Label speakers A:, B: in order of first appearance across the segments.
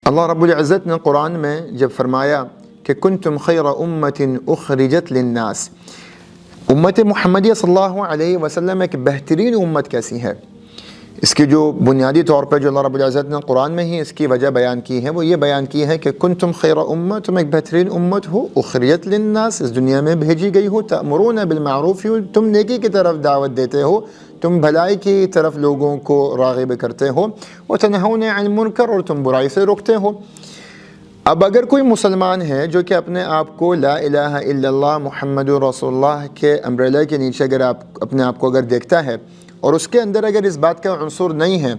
A: اللہ رب العزت نے قرآن میں جب فرمایا کہ کنتم خیر امت اخرجت للناس، امت محمدیہ صلی اللہ علیہ وسلم ایک بہترین امت کیسی ہے، اس کی جو بنیادی طور پہ جو اللہ رب العزت نے قرآن میں ہی اس کی وجہ بیان کی ہے وہ یہ بیان کی ہے کہ کنتم خیر امت، تم ایک بہترین امت ہو، اخرجت للناس، اس دنیا میں بھیجی گئی ہو، تأمرون بالمعروف، تم نیکی کی طرف دعوت دیتے ہو، تم بھلائی کی طرف لوگوں کو راغب کرتے ہو، وتنہون عن المنکر، اور تم برائی سے روکتے ہو۔ اب اگر کوئی مسلمان ہے جو کہ اپنے آپ کو لا الہ الا اللہ محمد رسول اللہ کے امبریلا کے نیچے اگر اپنے آپ کو اگر دیکھتا ہے اور اس کے اندر اگر اس بات کا عنصر نہیں ہے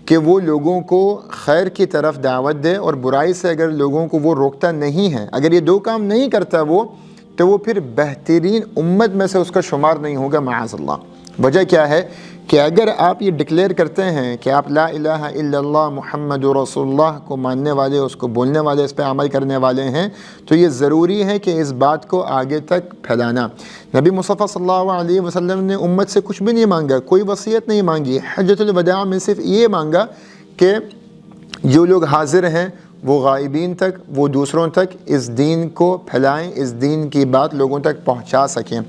A: کہ وہ لوگوں کو خیر کی طرف دعوت دے اور برائی سے اگر لوگوں کو وہ روکتا نہیں ہے، اگر یہ دو کام نہیں کرتا وہ، تو وہ پھر بہترین امت میں سے اس کا شمار نہیں ہوگا معاذ اللہ۔ وجہ کیا ہے کہ اگر آپ یہ ڈکلیئر کرتے ہیں کہ آپ لا الہ الا اللہ محمد رسول اللہ کو ماننے والے، اس کو بولنے والے، اس پہ عمل کرنے والے ہیں، تو یہ ضروری ہے کہ اس بات کو آگے تک پھیلانا۔ نبی مصطفیٰ صلی اللہ علیہ وسلم نے امت سے کچھ بھی نہیں مانگا، کوئی وصیت نہیں مانگی، حجۃ الوداع میں صرف یہ مانگا کہ جو لوگ حاضر ہیں وہ غائبین تک، وہ دوسروں تک اس دین کو پھیلائیں، اس دین کی بات لوگوں تک پہنچا سکیں۔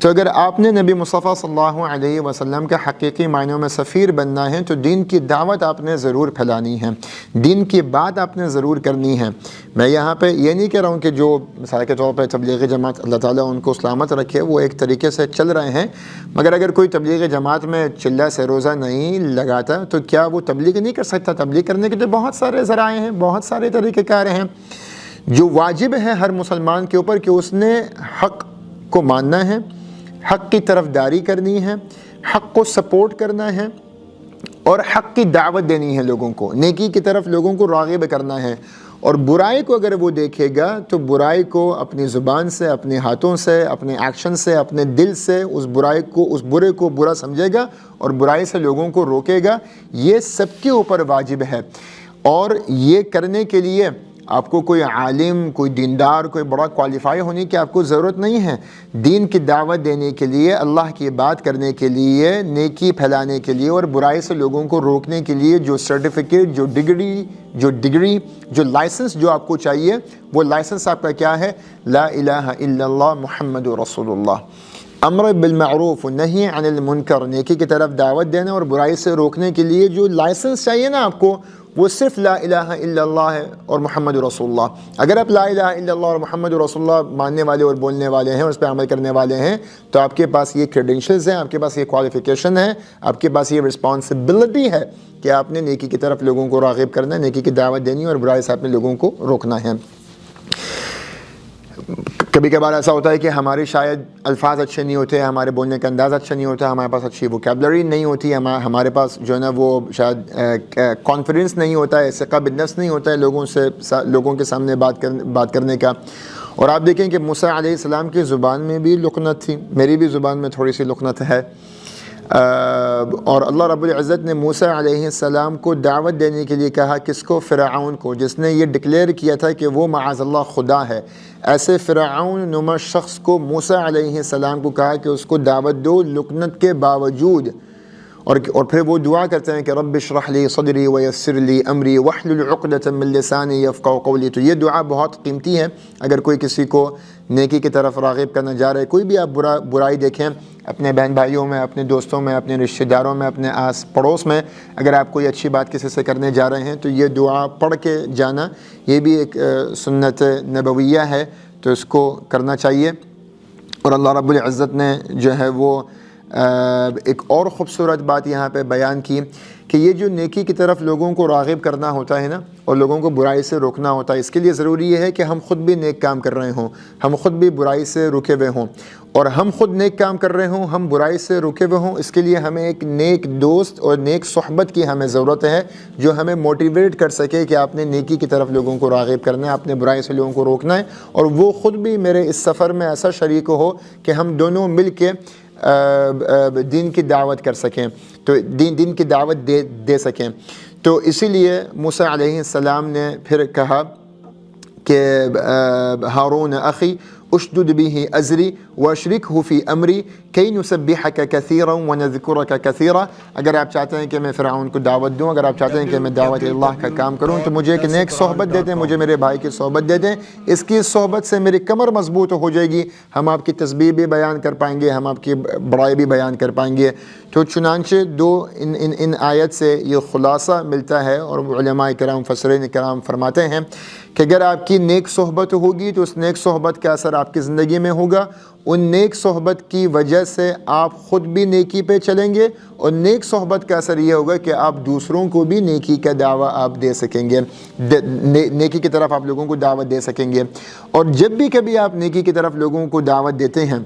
A: تو اگر آپ نے نبی مصطفیٰ صلی اللہ علیہ وسلم کا حقیقی معنوں میں سفیر بننا ہے تو دین کی دعوت آپ نے ضرور پھیلانی ہے، دین کی بات آپ نے ضرور کرنی ہے۔ میں یہاں پہ یہ نہیں کہہ رہا ہوں کہ جو مثال کے طور پہ تبلیغی جماعت، اللہ تعالیٰ ان کو سلامت رکھے، وہ ایک طریقے سے چل رہے ہیں، مگر اگر کوئی تبلیغی جماعت میں چلہ سے روزہ نہیں لگاتا تو کیا وہ تبلیغ نہیں کر سکتا؟ تبلیغ کرنے کے تو بہت سارے ذرائع ہیں، بہت سارے طریقہ کار ہیں۔ جو واجب ہے ہر مسلمان کے اوپر کہ اس نے حق کو ماننا ہے، حق کی طرف داری کرنی ہے، حق کو سپورٹ کرنا ہے اور حق کی دعوت دینی ہے، لوگوں کو نیکی کی طرف لوگوں کو راغب کرنا ہے۔ اور برائی کو اگر وہ دیکھے گا تو برائی کو اپنی زبان سے، اپنے ہاتھوں سے، اپنے ایکشن سے، اپنے دل سے اس برائی کو، اس برے کو برا سمجھے گا اور برائی سے لوگوں کو روکے گا۔ یہ سب کے اوپر واجب ہے، اور یہ کرنے کے لیے آپ کو کوئی عالم، کوئی دیندار، کوئی بڑا کوالیفائی ہونے کی آپ کو ضرورت نہیں ہے۔ دین کی دعوت دینے کے لیے، اللہ کی بات کرنے کے لیے، نیکی پھیلانے کے لیے اور برائی سے لوگوں کو روکنے کے لیے جو سرٹیفکیٹ، جو ڈگری، جو لائسنس جو آپ کو چاہیے، وہ لائسنس آپ کا کیا ہے؟ لا الہ الا اللہ محمد رسول اللہ۔ امر بالمعروف نہی عن المنکر، نیکی کی طرف دعوت دینا اور برائی سے روکنے کے لیے جو لائسنس چاہیے نا آپ کو، وہ صرف لا الہ الا اللہ ہے اور محمد رسول اللہ۔ اگر آپ لا الہ الا اللہ اور محمد رسول اللہ ماننے والے اور بولنے والے ہیں اور اس پہ عمل کرنے والے ہیں، تو آپ کے پاس یہ کریڈینشلز ہیں، آپ کے پاس یہ کوالیفیکیشن ہے، آپ کے پاس یہ رسپانسبلٹی ہے کہ آپ نے نیکی کی طرف لوگوں کو راغب کرنا ہے، نیکی کی دعوت دینی اور برائی سے آپ نے لوگوں کو روکنا ہے۔ کبھی کبھار ایسا ہوتا ہے کہ ہمارے شاید الفاظ اچھے نہیں ہوتے، ہمارے بولنے کا انداز اچھا نہیں ہوتا، ہمارے پاس اچھی ووکیبلری نہیں ہوتی، ہمارے پاس جو ہے نا وہ شاید کانفیڈنس نہیں ہوتا ہے، ثقہ بالنفس نہیں ہوتا ہے لوگوں کے سامنے بات کرنے کا۔ اور آپ دیکھیں کہ موسیٰ علیہ السلام کی زبان میں بھی لکنت تھی، میری بھی زبان میں تھوڑی سی لکنت ہے، اور اللہ رب العزت نے موسیٰ علیہ السلام کو دعوت دینے کے لیے کہا، کس کو؟ فرعون کو، جس نے یہ ڈکلیئر کیا تھا کہ وہ معاذ اللہ خدا ہے۔ ایسے فرعون نما شخص کو موسیٰ علیہ السلام کو کہا کہ اس کو دعوت دو لکنت کے باوجود، اور پھر وہ دعا کرتے ہیں کہ رب اشرح لی صدری ویسر لی امری واحلل عقدۃ من لسانی یفقہوا قولی۔ تو یہ دعا بہت قیمتی ہے اگر کوئی کسی کو نیکی کی طرف راغب کرنا جا رہے۔ کوئی بھی آپ برائی دیکھیں اپنے بہن بھائیوں میں، اپنے دوستوں میں، اپنے رشتہ داروں میں، اپنے آس پڑوس میں، اگر آپ کوئی اچھی بات کسی سے کرنے جا رہے ہیں تو یہ دعا پڑھ کے جانا، یہ بھی ایک سنت نبویہ ہے، تو اس کو کرنا چاہیے۔ اور اللہ رب العزت نے جو ہے وہ ایک اور خوبصورت بات یہاں پہ بیان کی کہ یہ جو نیکی کی طرف لوگوں کو راغب کرنا ہوتا ہے نا، اور لوگوں کو برائی سے روکنا ہوتا ہے، اس کے لیے ضروری یہ ہے کہ ہم خود بھی نیک کام کر رہے ہوں، ہم خود بھی برائی سے رکے ہوئے ہوں، اور ہم خود نیک کام کر رہے ہوں، ہم برائی سے رکے ہوئے ہوں۔ اس کے لیے ہمیں ایک نیک دوست اور نیک صحبت کی ہمیں ضرورت ہے جو ہمیں موٹیویٹ کر سکے کہ آپ نے نیکی کی طرف لوگوں کو راغب کرنا ہے، آپ نے برائی سے لوگوں کو روکنا ہے، اور وہ خود بھی میرے اس سفر میں ایسا شریک ہو کہ ہم دونوں مل کے دین کی دعوت کر سکیں، تو دین کی دعوت دے سکیں۔ تو اسی لیے موسیٰ علیہ السلام نے پھر کہا کہ ہارون اخی اشدد به ازری واشرکہ فی امری کئی نسبحک کثیرا ونذکرک کثیرا، اگر آپ چاہتے ہیں کہ میں فرعون کو دعوت دوں، اگر آپ چاہتے ہیں کہ میں دعوت اللہ کا کام کروں، تو مجھے ایک نیک صحبت دے دیں، مجھے میرے بھائی کی صحبت دے دیں، اس کی صحبت سے میری کمر مضبوط ہو جائے گی، ہم آپ کی تسبیح بھی بیان کر پائیں گے، ہم آپ کی بڑائی بھی بیان کر پائیں گے۔ تو چنانچہ ان آیت سے یہ خلاصہ ملتا ہے، اور علماء کرام مفسرین کرام فرماتے ہیں کہ اگر آپ کی نیک صحبت ہوگی تو اس نیک صحبت کا اثر آپ کی زندگی میں ہوگا، ان نیک صحبت کی وجہ سے آپ خود بھی نیکی پہ چلیں گے، اور نیک صحبت کا اثر یہ ہوگا کہ آپ دوسروں کو بھی نیکی کا دعویٰ آپ دے سکیں گے، نیکی کی طرف آپ لوگوں کو دعوت دے سکیں گے۔ اور جب بھی کبھی آپ نیکی کی طرف لوگوں کو دعوت دیتے ہیں،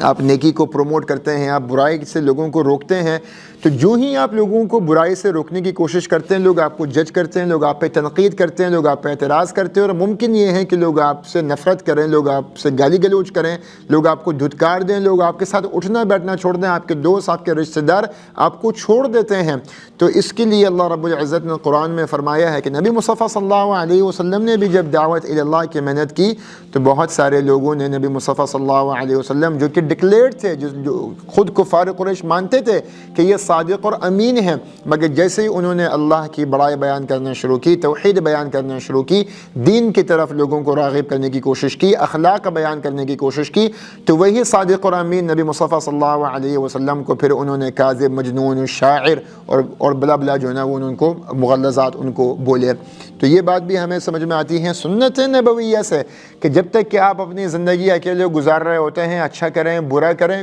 A: آپ نیکی کو پروموٹ کرتے ہیں، آپ برائی سے لوگوں کو روکتے ہیں، تو جو ہی آپ لوگوں کو برائی سے روکنے کی کوشش کرتے ہیں، لوگ آپ کو جج کرتے ہیں، لوگ آپ پہ تنقید کرتے ہیں، لوگ آپ پہ اعتراض کرتے ہیں، اور ممکن یہ ہے کہ لوگ آپ سے نفرت کریں، لوگ آپ سے گالی گلوچ کریں، لوگ آپ کو دھتکار دیں، لوگ آپ کے ساتھ اٹھنا بیٹھنا چھوڑ دیں، آپ کے دوست، آپ کے رشتہ دار آپ کو چھوڑ دیتے ہیں۔ تو اس کے لیے اللہ رب العزت نے قرآن میں فرمایا ہے کہ نبی مصطفیٰ صلی اللہ علیہ وسلم نے بھی جب دعوت اللہ کی محنت کی تو بہت سارے لوگوں نے نبی مصطفیٰ صلی اللہ علیہ وسلم جو کہ ڈکلیئرڈ تھے، جو خود کفار قریش مانتے تھے کہ یہ صادق اور امین ہیں، مگر جیسے ہی انہوں نے اللہ کی بڑائی بیان کرنا شروع کی، توحید بیان کرنا شروع کی، دین کی طرف لوگوں کو راغب کرنے کی کوشش کی، اخلاق بیان کرنے کی کوشش کی، تو وہی صادق اور امین نبی مصطفیٰ صلی اللہ علیہ وسلم کو پھر انہوں نے کاذب، مجنون، شاعر اور بلا بلا جو ہے نا وہ ان کو مغلظات ان کو بولے۔ تو یہ بات بھی ہمیں سمجھ میں آتی ہے سنت نبویہ سے کہ جب تک کہ آپ اپنی زندگی اکیلے گزار رہے ہوتے ہیں، اچھا کریں برا کریں،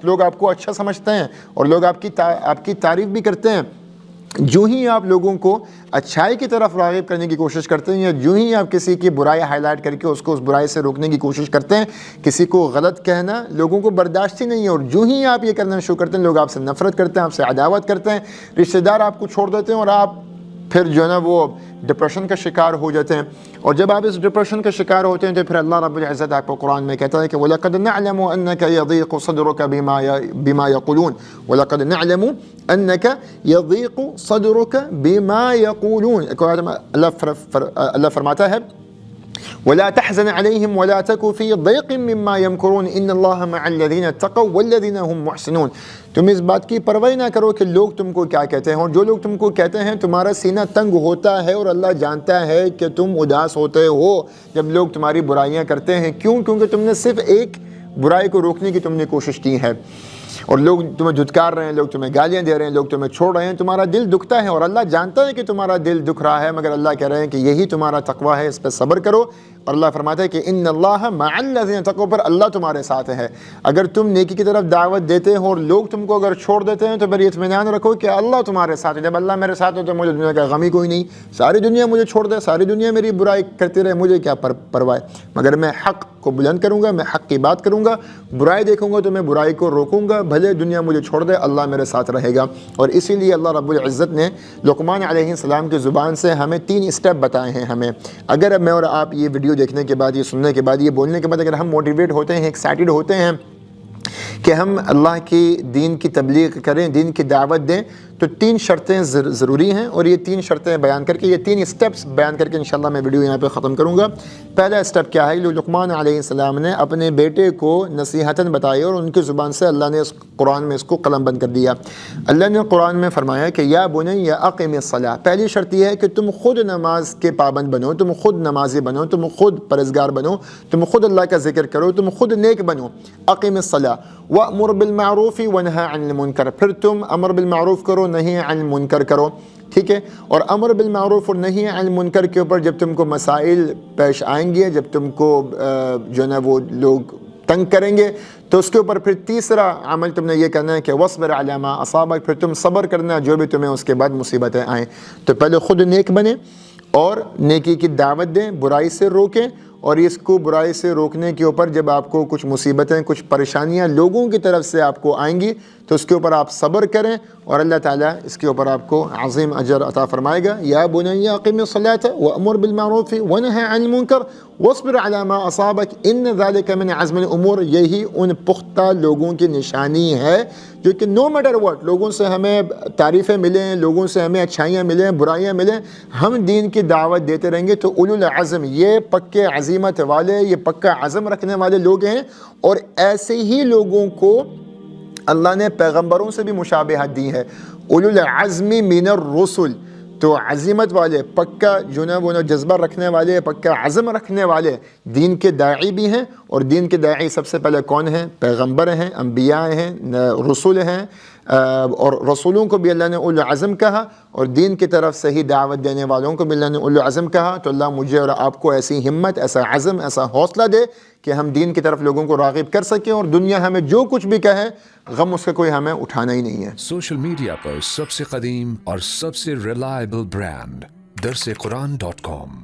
A: لوگ آپ کو اچھا سمجھتے ہیں اور لوگ آپ کی تعریف بھی کرتے ہیں، جو ہی آپ لوگوں کو اچھائی کی طرف راغب کرنے کی کوشش کرتے ہیں، یا جو ہی آپ کسی کی برائی ہائی لائٹ کر کے اس کو اس برائی سے روکنے کی کوشش کرتے ہیں، کسی کو غلط کہنا لوگوں کو برداشت ہی نہیں ہے، اور جو ہی آپ یہ کرنا شروع کرتے ہیں لوگ آپ سے نفرت کرتے ہیں، آپ سے عداوت کرتے ہیں، رشتہ دار آپ کو چھوڑ دیتے ہیں، اور آپ پھر جو ہے نا وہ ڈپریشن کا شکار ہو جاتے ہیں۔ اور جب آپ اس ڈپریشن کا شکار ہوتے ہیں تو پھر اللہ رب العزت آپ کو قرآن میں کہتا ہے کہ وَلَقَدْ نَعْلَمُ أَنَّكَ يَضِيقُ صَدْرُكَ بِمَا يَقُولُونَ وَلَقَدْ نَعْلَمُ أَنَّكَ يَضِيقُ صَدْرُكَ بِمَا يَقُولُونَ۔ اللہ فرماتا ہے وَلَا تَحْزَنْ عَلَيْهِمْ وَلَا تَكُ فِي ضَيْقٍ مِّمَّا يَمْكُرُونَ إِنَّ اللَّهَ مَعَ الَّذِينَ اتَّقَوْا وَالَّذِينَ هُمْ مُحْسِنُونَ۔ تم اس بات کی پرواہ نہ کرو کہ لوگ تم کو کیا کہتے ہیں، اور جو لوگ تم کو کہتے ہیں تمہارا سینہ تنگ ہوتا ہے، اور اللہ جانتا ہے کہ تم اداس ہوتے ہو جب لوگ تمہاری برائیاں کرتے ہیں۔ کیوں؟ کیونکہ تم نے صرف ایک برائی کو روکنے کی تم نے کوشش کی ہے، اور لوگ تمہیں دھتکار رہے ہیں، لوگ تمہیں گالیاں دے رہے ہیں، لوگ تمہیں چھوڑ رہے ہیں، تمہارا دل دکھتا ہے، اور اللہ جانتا ہے کہ تمہارا دل دکھ رہا ہے، مگر اللہ کہہ رہے ہیں کہ یہی تمہارا تقویٰ ہے، اس پہ صبر کرو۔ اور اللہ فرماتا ہے کہ ان اللہ مع الذین اتقوا، پر اللہ تمہارے ساتھ ہے۔ اگر تم نیکی کی طرف دعوت دیتے ہو اور لوگ تم کو اگر چھوڑ دیتے ہیں تو پھر اطمینان رکھو کہ اللہ تمہارے ساتھ ہے۔ جب اللہ میرے ساتھ ہو تو مجھے دنیا کا غم ہی کوئی نہیں، ساری دنیا مجھے چھوڑ دے، ساری دنیا میری برائی کرتی رہے، مجھے کیا پرواہ ہے، مگر میں حق کو بلند کروں گا، میں حق کی بات کروں گا، برائی دیکھوں گا تو میں برائی کو روکوں گا، بھلے دنیا مجھے چھوڑ دے، اللہ میرے ساتھ رہے گا۔ اور اسی لیے اللہ رب العزت نے لقمان علیہ السلام کی زبان سے ہمیں 3 اسٹیپ بتائے ہیں ہمیں۔ اگر میں اور آپ یہ ویڈیو دیکھنے کے بعد، یہ سننے کے بعد، یہ بولنے کے بعد اگر ہم موٹیویٹ ہوتے ہیں، ایکسائٹڈ ہوتے ہیں کہ ہم اللہ کی دین کی تبلیغ کریں، دین کی دعوت دیں، تو 3 شرطیں ضروری ہیں، اور یہ 3 شرطیں بیان کر کے، یہ 3 اسٹیپس بیان کر کے انشاءاللہ میں ویڈیو یہاں پہ ختم کروں گا۔ پہلا اسٹیپ کیا ہے؟ لقمان علیہ السلام نے اپنے بیٹے کو نصیحتاً بتائی، اور ان کی زبان سے اللہ نے اس قرآن میں اس کو قلم بند کر دیا۔ اللہ نے قرآن میں فرمایا کہ یا بنی اقم الصلاۃ، پہلی شرط یہ ہے کہ تم خود نماز کے پابند بنو، تم خود نمازی بنو، تم خود پرہیزگار بنو، تم خود اللہ کا ذکر کرو، تم خود نیک بنو۔ اقم الصلاۃ وأمر بالمعروف وانہا عن المنکر، پھر تم امر بالمعروف کرو، نہیں عن المنکر کرو، ٹھیک ہے؟ اور امر بالمعروف اور نہیں عن المنکر کے اوپر جب تم کو مسائل پیش آئیں گے، جب تم کو جو ہے نا وہ لوگ تنگ کریں گے، تو اس کے اوپر پھر تیسرا عمل تم نے یہ کرنا ہے کہ وصبر علی ما اصابک، پھر تم صبر کرنا جو بھی تمہیں اس کے بعد مصیبتیں آئیں۔ تو پہلے خود نیک بنیں اور نیکی کی دعوت دیں، برائی سے روکیں، اور اس کو برائی سے روکنے کے اوپر جب آپ کو کچھ مصیبتیں، کچھ پریشانیاں لوگوں کی طرف سے آپ کو آئیں گی تو اس کے اوپر آپ صبر کریں اور اللہ تعالیٰ اس کے اوپر آپ کو عظیم اجر عطا فرمائے گا. یا بنی اقم الصلاۃ وامر بالمعروف ونہی عن المنکر واصبر علی ما اصابک ان ذلک من عزم الامور. یہی ان پختہ لوگوں کی نشانی ہے جو کہ نو میٹر واٹ، لوگوں سے ہمیں تعریفیں ملیں، لوگوں سے ہمیں اچھائیاں ملیں، برائیاں ملیں، ہم دین کی دعوت دیتے رہیں گے. تو اولو العزم یہ پکے عزیمت والے، یہ پکا عزم رکھنے والے لوگ ہیں. اور ایسے ہی لوگوں کو اللہ نے پیغمبروں سے بھی مشابہت دی ہے. اولو العزم من الرسل، تو عزیمت والے، پکا جنب و جذبہ رکھنے والے، پکا عزم رکھنے والے دین کے داعی بھی ہیں. اور دین کے داعی سب سے پہلے کون ہیں؟ پیغمبر ہیں، انبیاء ہیں، رسول ہیں. اور رسولوں کو بھی اللہ نے اولو العزم کہا، اور دین کی طرف صحیح دعوت دینے والوں کو بھی اللہ نے اولو العزم کہا. تو اللہ مجھے اور آپ کو ایسی ہمت، ایسا عزم، ایسا حوصلہ دے کہ ہم دین کی طرف لوگوں کو راغب کر سکیں، اور دنیا ہمیں جو کچھ بھی کہے غم اس کا کوئی ہمیں اٹھانا ہی نہیں ہے.
B: سوشل میڈیا پر سب سے قدیم اور سب سے ریلائبل برانڈ درسقرآن.com